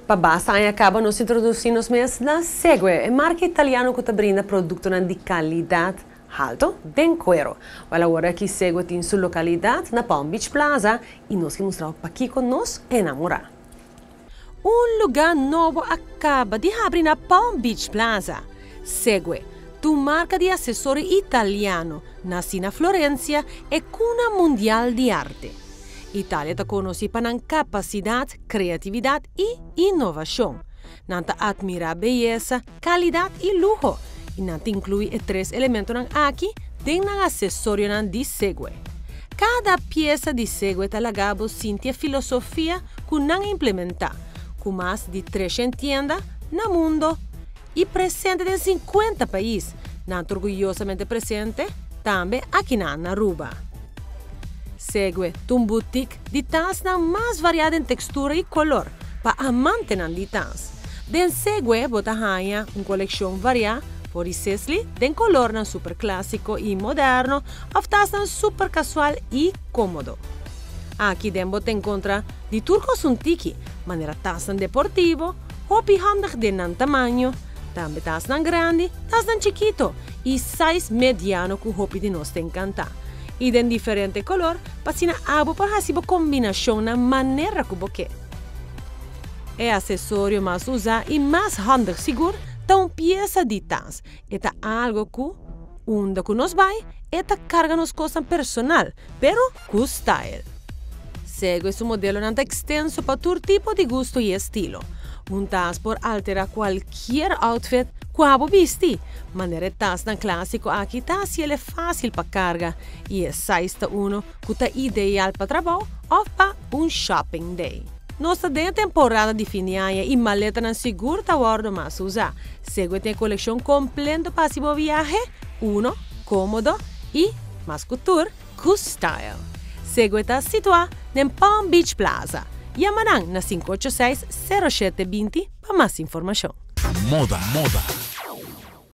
Pa basta acaba nos introduzimos mes na Segue, marca italiano que brinda produto de qualidade alto den cuero. Olha agora que Segue tem sua localidade na Palm Beach Plaza e nós que mostrar para aqui com nos enamorar. Lugar novo acaba de abrir na Palm Beach Plaza. Segue, tu marca de acessório italiano, nasce na Florença e cuna mundial de arte. Itália está conhecida por capacidade, criatividade e inovação. Nanta admira beleza, qualidade e luxo. E nanta inclui três elementos aqui dentro do acessório de Segue. Cada peça de Segue está ligada a filosofia que não implementa, com mais de 300 tiendas no mundo e presente em 50 países. Nanta orgulhosamente presente também aqui na Aruba. Segue um boutique de tans mais variada em textura e color para amantes de tans. Den Segue bota hanha uma coleção variada por isesli den color super clássico e moderno, of tas super casual e cômodo. Aqui den bota encontra de turcos tiki, maneira tas deportivo, hobby handig de tamanho, também tas grande, tas chiquito e size mediano que hobby de nos encanta. E de diferente color, passina abo para fazer combinação na maneira que você quer. É acessório mais usado e mais handig seguro da uma peça de tans. É algo que, onde que nos vai, é carga nos coisa personal, pero com style. Segue esse modelo não extenso para todo tipo de gosto e estilo. Tas por alterar qualquer outfit que abo vesti. Maneira tas na clássico aqui tas ele é fácil para carga e é size uno que está ideal para trabalho ou para shopping day. Nossa temporada de fim de ano e maleta na seguro tá hora mais usar. Segue tem coleção completa para se viaje, cômodo e mais couture, com style. Segue está situado em Palm Beach Plaza. Llamarán na 586-0720 para mais informação. Moda.